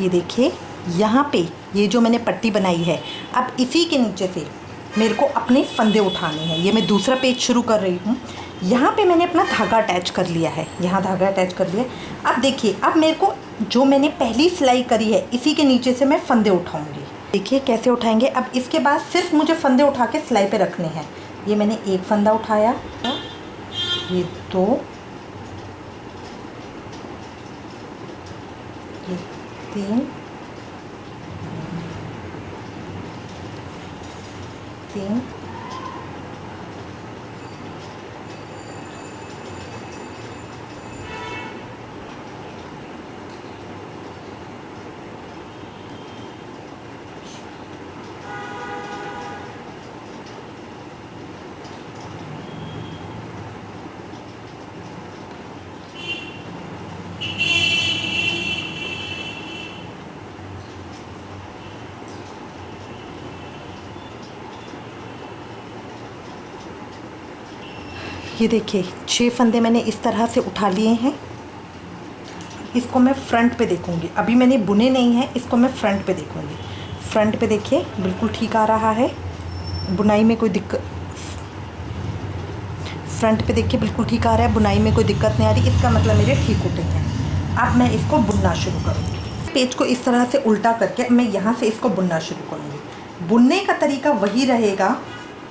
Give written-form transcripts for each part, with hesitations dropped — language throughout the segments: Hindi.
ये देखिए यहाँ पे ये जो मैंने पट्टी बनाई है, अब इसी के नीचे से मेरे को अपने फंदे उठाने हैं। ये मैं दूसरा पेज शुरू कर रही हूँ। यहाँ पे मैंने अपना धागा अटैच कर लिया है, यहाँ धागा अटैच कर लिया। अब देखिए, अब मेरे को जो मैंने पहली सिलाई करी है इसी के नीचे से मैं फंदे उठाऊँगी। देखिए कैसे उठाएंगे। अब इसके बाद सिर्फ मुझे फंदे उठा के सिलाई पे रखने हैं। ये मैंने एक फंदा उठाया, ये दो, ये तीन, तीन, ये देखिए 6 फंदे मैंने इस तरह से उठा लिए हैं। इसको मैं फ्रंट पे देखूंगी, अभी मैंने बुने नहीं हैं, इसको मैं फ्रंट पे देखूंगी। फ्रंट पे देखिए बिल्कुल ठीक आ रहा है, बुनाई में कोई दिक्कत, फ्रंट पे देखिए बिल्कुल ठीक आ रहा है, बुनाई में कोई दिक्कत नहीं आ रही, इसका मतलब मेरे ठीक उठे हैं। अब मैं इसको बुनना शुरू करूँगी। पेज को इस तरह से उल्टा करके मैं यहाँ से इसको बुनना शुरू करूँगी। बुनने का तरीका वही रहेगा,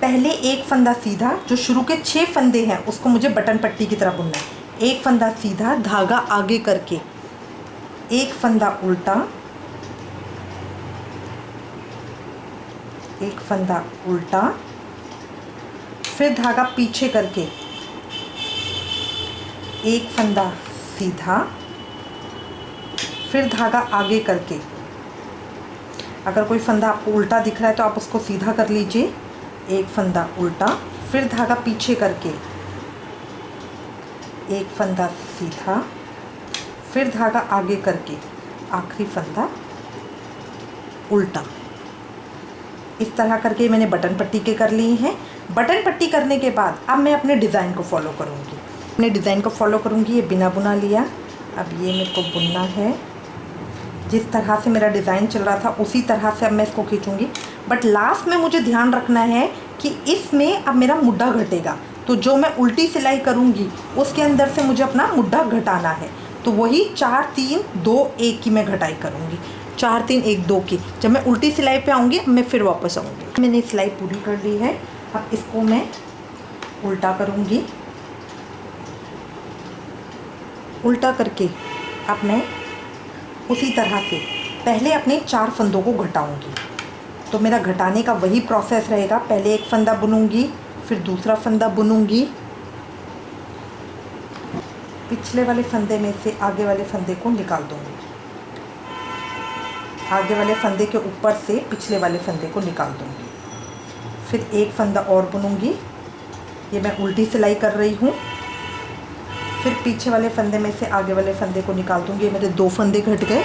पहले एक फंदा सीधा, जो शुरू के 6 फंदे हैं उसको मुझे बटन पट्टी की तरह बुनना है। एक फंदा सीधा, धागा आगे करके, एक फंदा उल्टा, एक फंदा उल्टा, फिर धागा पीछे करके, एक फंदा सीधा, फिर धागा आगे करके। अगर कोई फंदा आपको उल्टा दिख रहा है तो आप उसको सीधा कर लीजिए। एक फंदा उल्टा, फिर धागा पीछे करके, एक फंदा सीधा, फिर धागा आगे करके, आखिरी फंदा उल्टा। इस तरह करके मैंने बटन पट्टी के कर ली हैं। बटन पट्टी करने के बाद अब मैं अपने डिज़ाइन को फॉलो करूँगी। अपने डिज़ाइन को फॉलो करूँगी। ये बिना बुना लिया, अब ये मेरे को बुनना है। जिस तरह से मेरा डिज़ाइन चल रहा था उसी तरह से अब मैं इसको खींचूँगी। बट लास्ट में मुझे ध्यान रखना है कि इसमें अब मेरा मुड्ढा घटेगा, तो जो मैं उल्टी सिलाई करूँगी उसके अंदर से मुझे अपना मुड्ढा घटाना है। तो वही 4 3 2 1 की मैं घटाई करूँगी, 4 3 1 2 की। जब मैं उल्टी सिलाई पे आऊँगी मैं फिर वापस आऊँगी। मैंने सिलाई पूरी कर ली है, अब इसको मैं उल्टा करूँगी। उल्टा करके अब मैं उसी तरह से पहले अपने 4 फंदों को घटाऊँगी। तो मेरा घटाने का वही प्रोसेस रहेगा, पहले एक फंदा बुनूंगी, फिर दूसरा फंदा बुनूंगी, पिछले वाले फंदे में से आगे वाले फंदे को निकाल दूंगी, आगे वाले फंदे के ऊपर से पिछले वाले फंदे को निकाल दूंगी, फिर एक फंदा और बुनूंगी। ये मैं उल्टी सिलाई कर रही हूँ। फिर पीछे वाले फंदे में से आगे वाले फंदे को निकाल दूंगी। ये मेरे 2 फंदे घट गए।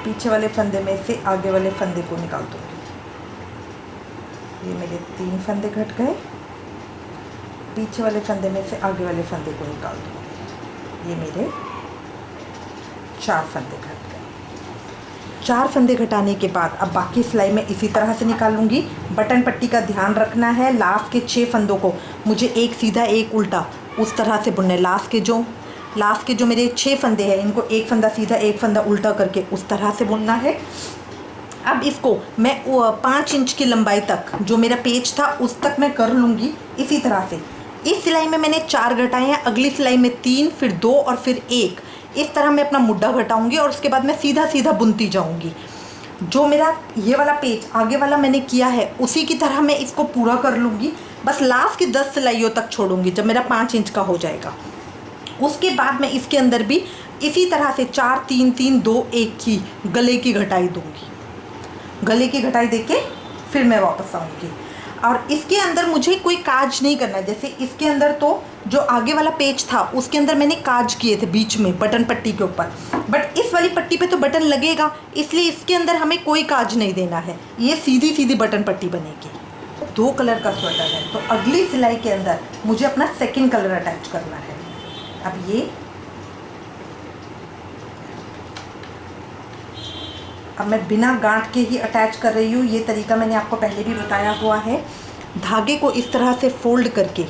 पीछे वाले फंदे में से आगे वाले फंदे को निकाल दूंगी। ये मेरे 3 फंदे घट गए। पीछे वाले फंदे में से आगे वाले फंदे को निकाल दूंगी। ये मेरे 4 फंदे घट गए। 4 फंदे घटाने के बाद अब बाकी सिलाई में इसी तरह से निकालूंगी। बटन पट्टी का ध्यान रखना है, लास्ट के 6 फंदों को मुझे एक सीधा एक उल्टा उस तरह से बुनना है। लास्ट के जो मेरे 6 फंदे हैं इनको एक फंदा सीधा एक फंदा उल्टा करके उस तरह से बुनना है। अब इसको मैं 5 इंच की लंबाई तक जो मेरा पेज था उस तक मैं कर लूँगी इसी तरह से। इस सिलाई में मैंने 4 घटाए हैं, अगली सिलाई में 3, फिर 2 और फिर 1। इस तरह मैं अपना मुड्ढा घटाऊँगी और उसके बाद मैं सीधा सीधा बुनती जाऊँगी। जो मेरा ये वाला पेज आगे वाला मैंने किया है उसी की तरह मैं इसको पूरा कर लूँगी। बस लास्ट की 10 सिलाइयों तक छोड़ूंगी जब मेरा 5 इंच का हो जाएगा। उसके बाद मैं इसके अंदर भी इसी तरह से 4 3 3 2 1 की गले की घटाई दूंगी। गले की घटाई देके फिर मैं वापस आऊँगी। और इसके अंदर मुझे कोई काज नहीं करना है। जैसे इसके अंदर तो जो आगे वाला पेज था उसके अंदर मैंने काज किए थे बीच में बटन पट्टी के ऊपर, बट इस वाली पट्टी पे तो बटन लगेगा, इसलिए इसके अंदर हमें कोई काज नहीं देना है। ये सीधी सीधी बटन पट्टी बनेगी। 2 कलर का स्वेटर है तो अगली सिलाई के अंदर मुझे अपना सेकंड कलर अटैच करना है। अब ये अब मैं बिना गांठ के ही अटैच कर रही हूँ। ये तरीका मैंने आपको पहले भी बताया हुआ है। धागे को इस तरह से फोल्ड करके,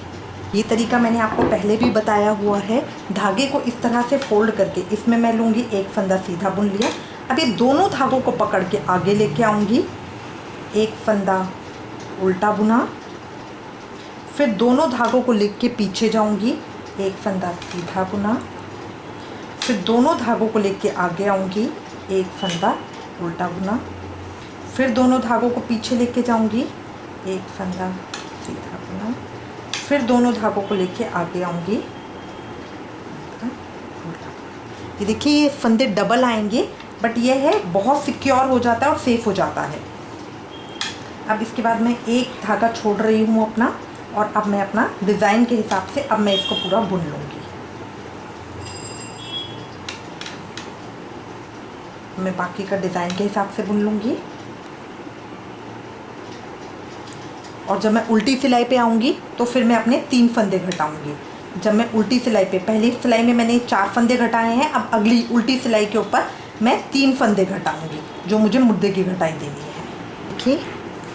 ये तरीका मैंने आपको पहले भी बताया हुआ है। धागे को इस तरह से फोल्ड करके इसमें मैं लूँगी, एक फंदा सीधा बुन लिया। अब ये दोनों धागों को पकड़ के आगे लेके आऊँगी, एक फंदा उल्टा बुना, फिर दोनों धागों को लेके पीछे जाऊँगी, एक फंदा सीधा बुना, फिर दोनों धागों को लेके आगे आऊँगी, एक फंदा उल्टा बुना, फिर दोनों धागों को पीछे लेके जाऊँगी, एक फंदा सीधा बुना, फिर दोनों धागों को लेके आगे आऊँगी, उल्टा। ये देखिए ये फंदे डबल आएंगे, बट ये है बहुत सिक्योर हो जाता है और सेफ हो जाता है। अब इसके बाद मैं एक धागा छोड़ रही हूँ अपना, और अब मैं अपना डिज़ाइन के हिसाब से अब मैं इसको पूरा बुन लूँगी। मैं बाकी का डिज़ाइन के हिसाब से बुन लूँगी। और जब मैं उल्टी सिलाई पे आऊँगी तो फिर मैं अपने 3 फंदे घटाऊँगी। जब मैं उल्टी सिलाई पे, पहली सिलाई में मैंने 4 फंदे घटाए हैं, अब अगली उल्टी सिलाई के ऊपर मैं 3 फंदे घटाऊँगी, जो मुझे मुद्दे की घटाई देनी है। देखिए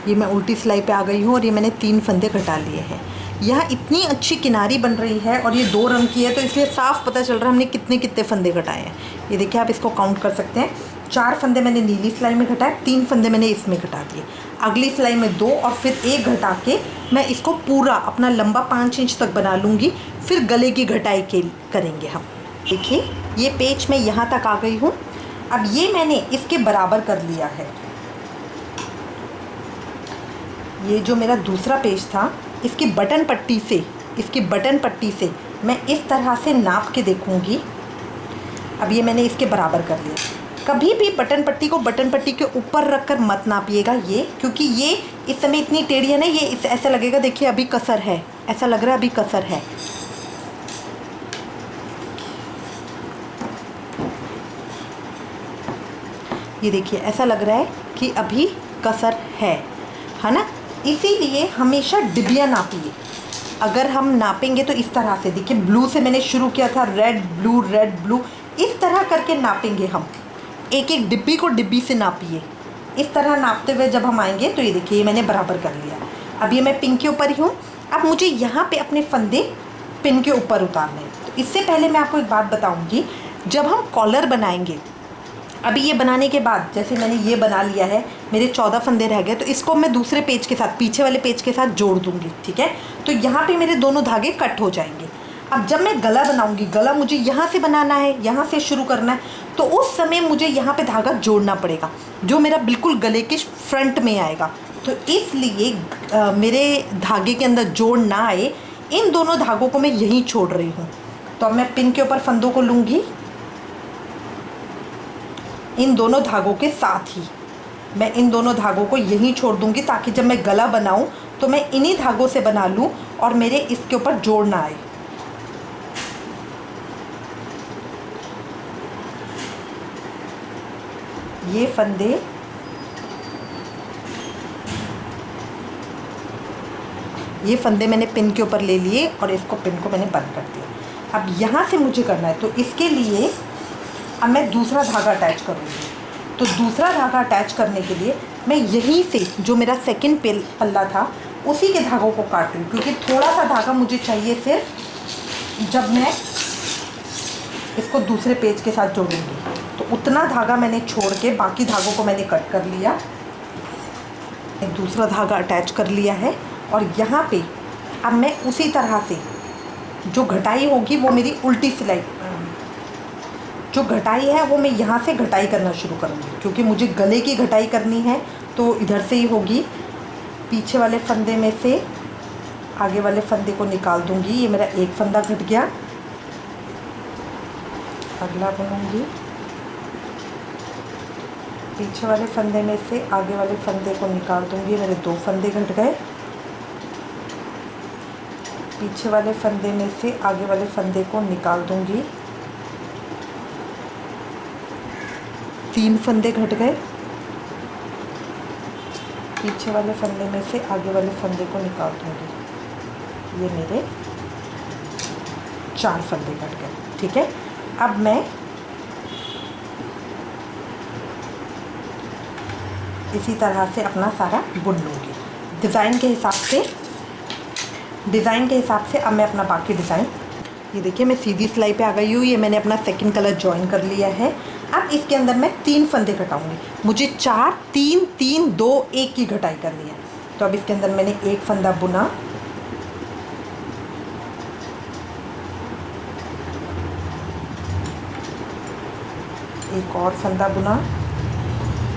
ये मैं उल्टी सिलाई पे आ गई हूँ और ये मैंने 3 फंदे घटा लिए हैं। यह इतनी अच्छी किनारी बन रही है और ये 2 रंग की है, तो इसलिए साफ पता चल रहा है हमने कितने कितने फंदे घटाए हैं। ये देखिए आप इसको काउंट कर सकते हैं। 4 फंदे मैंने नीली सिलाई में घटाए, 3 फंदे मैंने इसमें घटा दिए, अगली सिलाई में 2 और फिर 1 घटा के मैं इसको पूरा अपना लंबा 5 इंच तक बना लूँगी। फिर गले की घटाई के करेंगे हम। देखिए ये पेच मैं यहाँ तक आ गई हूँ। अब ये मैंने इसके बराबर कर लिया है। ये जो मेरा दूसरा पेज था, इसकी बटन पट्टी से मैं इस तरह से नाप के देखूँगी। अब ये मैंने इसके बराबर कर लिया। कभी भी बटन पट्टी को बटन पट्टी के ऊपर रखकर मत नापिएगा ये, क्योंकि ये इस समय इतनी टेढ़ी है ना, ये इस ऐसा लगेगा, देखिए अभी कसर है, ऐसा लग रहा है अभी कसर है। ये देखिए ऐसा लग रहा है कि अभी कसर है ना। इसीलिए हमेशा डिबिया नापिए। अगर हम नापेंगे तो इस तरह से, देखिए ब्लू से मैंने शुरू किया था, रेड ब्लू, इस तरह करके नापेंगे हम। एक एक डिब्बी को डिब्बी से नापिए। इस तरह नापते हुए जब हम आएंगे तो ये देखिए ये मैंने बराबर कर लिया। अब ये मैं पिन के ऊपर ही हूँ। अब मुझे यहाँ पे अपने फंदे पिन के ऊपर उतारने हैं। तो इससे पहले मैं आपको एक बात बताऊँगी, जब हम कॉलर बनाएंगे, अभी ये बनाने के बाद जैसे मैंने ये बना लिया है, मेरे 14 फंदे रह गए, तो इसको मैं दूसरे पेज के साथ, पीछे वाले पेज के साथ जोड़ दूँगी, ठीक है। तो यहाँ पे मेरे दोनों धागे कट हो जाएंगे। अब जब मैं गला बनाऊँगी, गला मुझे यहाँ से बनाना है, यहाँ से शुरू करना है, तो उस समय मुझे यहाँ पे धागा जोड़ना पड़ेगा, जो मेरा बिल्कुल गले के फ्रंट में आएगा। तो इसलिए मेरे धागे के अंदर जोड़ ना आए, इन दोनों धागों को मैं यहीं छोड़ रही हूँ। तो अब मैं पिन के ऊपर फंदों को लूँगी, इन दोनों धागों के साथ ही मैं इन दोनों धागों को यहीं छोड़ दूँगी, ताकि जब मैं गला बनाऊँ तो मैं इन्हीं धागों से बना लूँ और मेरे इसके ऊपर जोड़ ना आए। ये फंदे मैंने पिन के ऊपर ले लिए और इसको पिन को मैंने बंद कर दिया। अब यहाँ से मुझे करना है, तो इसके लिए अब मैं दूसरा धागा अटैच करूँगी। तो दूसरा धागा अटैच करने के लिए मैं यहीं से, जो मेरा सेकंड पल्ला था, उसी के धागों को काट रही हूँ, क्योंकि थोड़ा सा धागा मुझे चाहिए सिर्फ जब मैं इसको दूसरे पेज के साथ जोड़ूंगी। तो उतना धागा मैंने छोड़ के बाकी धागों को मैंने कट कर लिया। एक दूसरा धागा अटैच कर लिया है और यहाँ पे अब मैं उसी तरह से जो घटाई होगी वो मेरी उल्टी सिलाई, जो घटाई है वो मैं यहाँ से घटाई करना शुरू करूँगी, क्योंकि मुझे गले की घटाई करनी है तो इधर से ही होगी। पीछे वाले फंदे में से आगे वाले फंदे को निकाल दूँगी। ये मेरा एक फंदा घट गया, अगला बुनूँगी। पीछे वाले फंदे में से आगे वाले फंदे को निकाल दूँगी, मेरे 2 फंदे घट गए। पीछे वाले फंदे में से आगे वाले फंदे को निकाल दूँगी, 3 फंदे घट गए। पीछे वाले फंदे में से आगे वाले फंदे को निकाल दूँगी, ये मेरे 4 फंदे घट गए, ठीक है। अब मैं इसी तरह से अपना सारा बुन लूँगी डिज़ाइन के हिसाब से। अब मैं अपना बाकी डिज़ाइन, ये देखिए मैं सीधी सिलाई पे आ गई हूँ। ये मैंने अपना सेकंड कलर ज्वाइन कर लिया है। अब इसके अंदर मैं 3 फंदे घटाऊँगी। मुझे 4 3 3 2 1 की घटाई करनी है। तो अब इसके अंदर मैंने एक फंदा बुना, एक और फंदा बुना,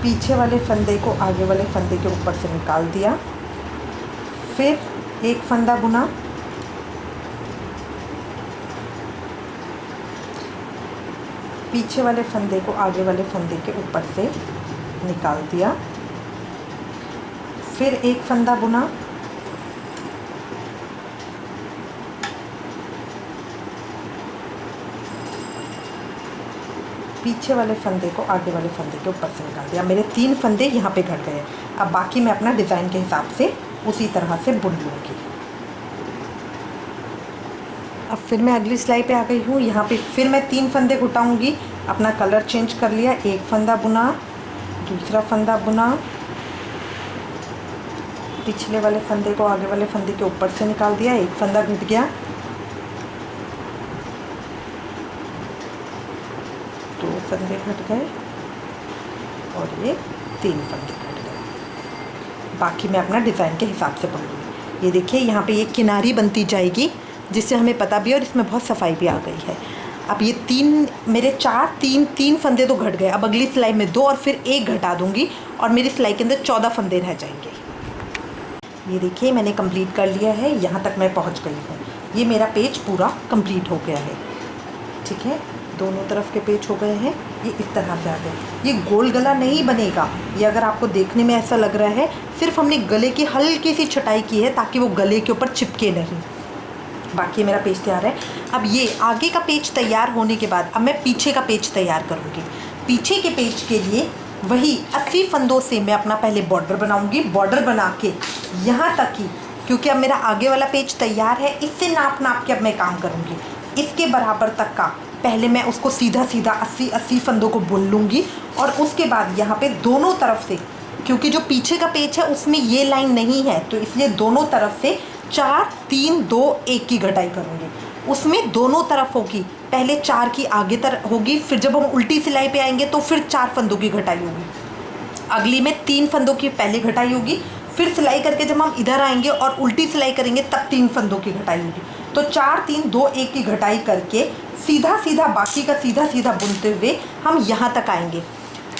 पीछे वाले फंदे को आगे वाले फंदे के ऊपर से निकाल दिया, फिर एक फंदा बुना, पीछे वाले फंदे को आगे वाले फंदे के ऊपर से निकाल दिया, फिर एक फंदा बुना, पीछे वाले फंदे को आगे वाले फंदे के ऊपर से निकाल दिया। मेरे 3 फंदे यहाँ पे घट गए। अब बाकी मैं अपना डिज़ाइन के हिसाब से उसी तरह से बुन लूँगी। अब फिर मैं अगली सिलाई पे आ गई हूँ। यहाँ पे फिर मैं 3 फंदे घुटाऊँगी। अपना कलर चेंज कर लिया, एक फंदा बुना, दूसरा फंदा बुना, पिछले वाले फंदे को आगे वाले फंदे के ऊपर से निकाल दिया, एक फंदा घट गया, 2 फंदे घट गए और ये 3 फंदे घट गए। बाकी मैं अपना डिज़ाइन के हिसाब से बुन लूँगी। ये देखिए यहाँ पे ये किनारी बनती जाएगी जिससे हमें पता भी और इसमें बहुत सफाई भी आ गई है। अब ये 3 मेरे 4 3 फंदे तो घट गए। अब अगली सिलाई में 2 और फिर 1 घटा दूँगी और मेरी सिलाई के अंदर 14 फंदे रह जाएंगे। ये देखिए मैंने कंप्लीट कर लिया है, यहाँ तक मैं पहुँच गई हूँ। ये मेरा पेज पूरा कंप्लीट हो गया है। ठीक है, दोनों तरफ के पेज हो गए हैं। ये इस तरह से आ गए। ये गोल गला नहीं बनेगा, ये अगर आपको देखने में ऐसा लग रहा है, सिर्फ हमने गले की हल्की सी छटाई की है ताकि वो गले के ऊपर चिपके नहीं। बाकी मेरा पेज तैयार है। अब ये आगे का पेज तैयार होने के बाद अब मैं पीछे का पेज तैयार करूँगी। पीछे के पेज के लिए वही 80 फंदों से मैं अपना पहले बॉर्डर बनाऊँगी। बॉर्डर बना के यहाँ तक ही, क्योंकि अब मेरा आगे वाला पेज तैयार है, इससे नाप के अब मैं काम करूँगी। इसके बराबर तक का पहले मैं उसको सीधा 80 फंदों को बुन लूँगी और उसके बाद यहाँ पे दोनों तरफ से, क्योंकि जो पीछे का पेज है उसमें ये लाइन नहीं है, तो इसलिए दोनों तरफ से 4 3 2 1 की घटाई करूँगी। उसमें दोनों तरफ होगी, पहले 4 की आगे तरफ होगी, फिर जब हम उल्टी सिलाई पे आएंगे तो फिर 4 फंदों की घटाई होगी। अगली में 3 फंदों की पहले घटाई होगी, फिर सिलाई करके जब हम इधर आएंगे और उल्टी सिलाई करेंगे तब 3 फंदों की घटाई होगी। तो 4 3 2 1 की घटाई करके सीधा बाकी का सीधा बुनते हुए हम यहाँ तक आएंगे।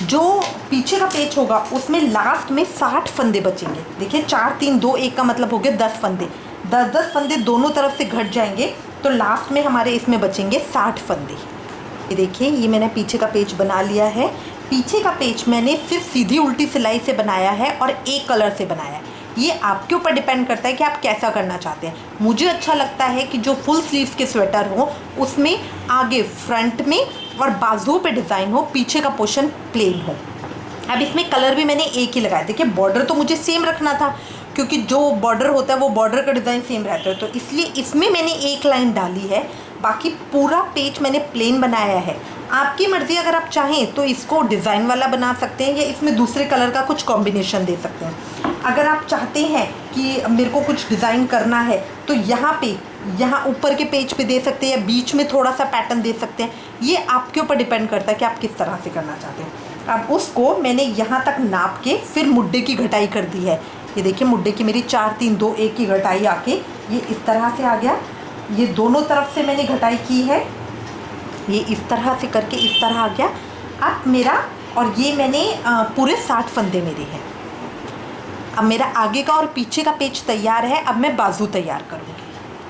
जो पीछे का पेज होगा उसमें लास्ट में 60 फंदे बचेंगे। देखिए 4 3 2 1 का मतलब हो गया 10 फंदे, 10 फंदे दोनों तरफ से घट जाएंगे, तो लास्ट में हमारे इसमें बचेंगे 60 फंदे। ये देखिए ये मैंने पीछे का पेज बना लिया है। पीछे का पेज मैंने सिर्फ सीधी उल्टी सिलाई से बनाया है और एक कलर से बनाया है। ये आपके ऊपर डिपेंड करता है कि आप कैसा करना चाहते हैं। मुझे अच्छा लगता है कि जो फुल स्लीव्स के स्वेटर हो उसमें आगे फ्रंट में और बाजुओं पे डिज़ाइन हो, पीछे का पोर्शन प्लेन हो। अब इसमें कलर भी मैंने एक ही लगाया। देखिए बॉर्डर तो मुझे सेम रखना था, क्योंकि जो बॉर्डर होता है वो बॉर्डर का डिज़ाइन सेम रहता है, तो इसलिए इसमें मैंने एक लाइन डाली है। बाकी पूरा पेज मैंने प्लेन बनाया है। आपकी मर्ज़ी, अगर आप चाहें तो इसको डिज़ाइन वाला बना सकते हैं या इसमें दूसरे कलर का कुछ कॉम्बिनेशन दे सकते हैं। अगर आप चाहते हैं कि मेरे को कुछ डिज़ाइन करना है तो यहाँ ऊपर के पेज पे दे सकते हैं या बीच में थोड़ा सा पैटर्न दे सकते हैं। ये आपके ऊपर डिपेंड करता है कि आप किस तरह से करना चाहते हैं। अब उसको मैंने यहाँ तक नाप के फिर मुड्डे की घटाई कर दी है। ये देखिए मुड्डे की मेरी 4 3 2 1 की घटाई आके ये इस तरह से आ गया। ये दोनों तरफ से मैंने घटाई की है, ये इस तरह से करके इस तरह आ गया। अब मेरा, और ये मैंने पूरे 60 फंदे मेरे हैं। अब मेरा आगे का और पीछे का पेज तैयार है। अब मैं बाजू तैयार करूँगी।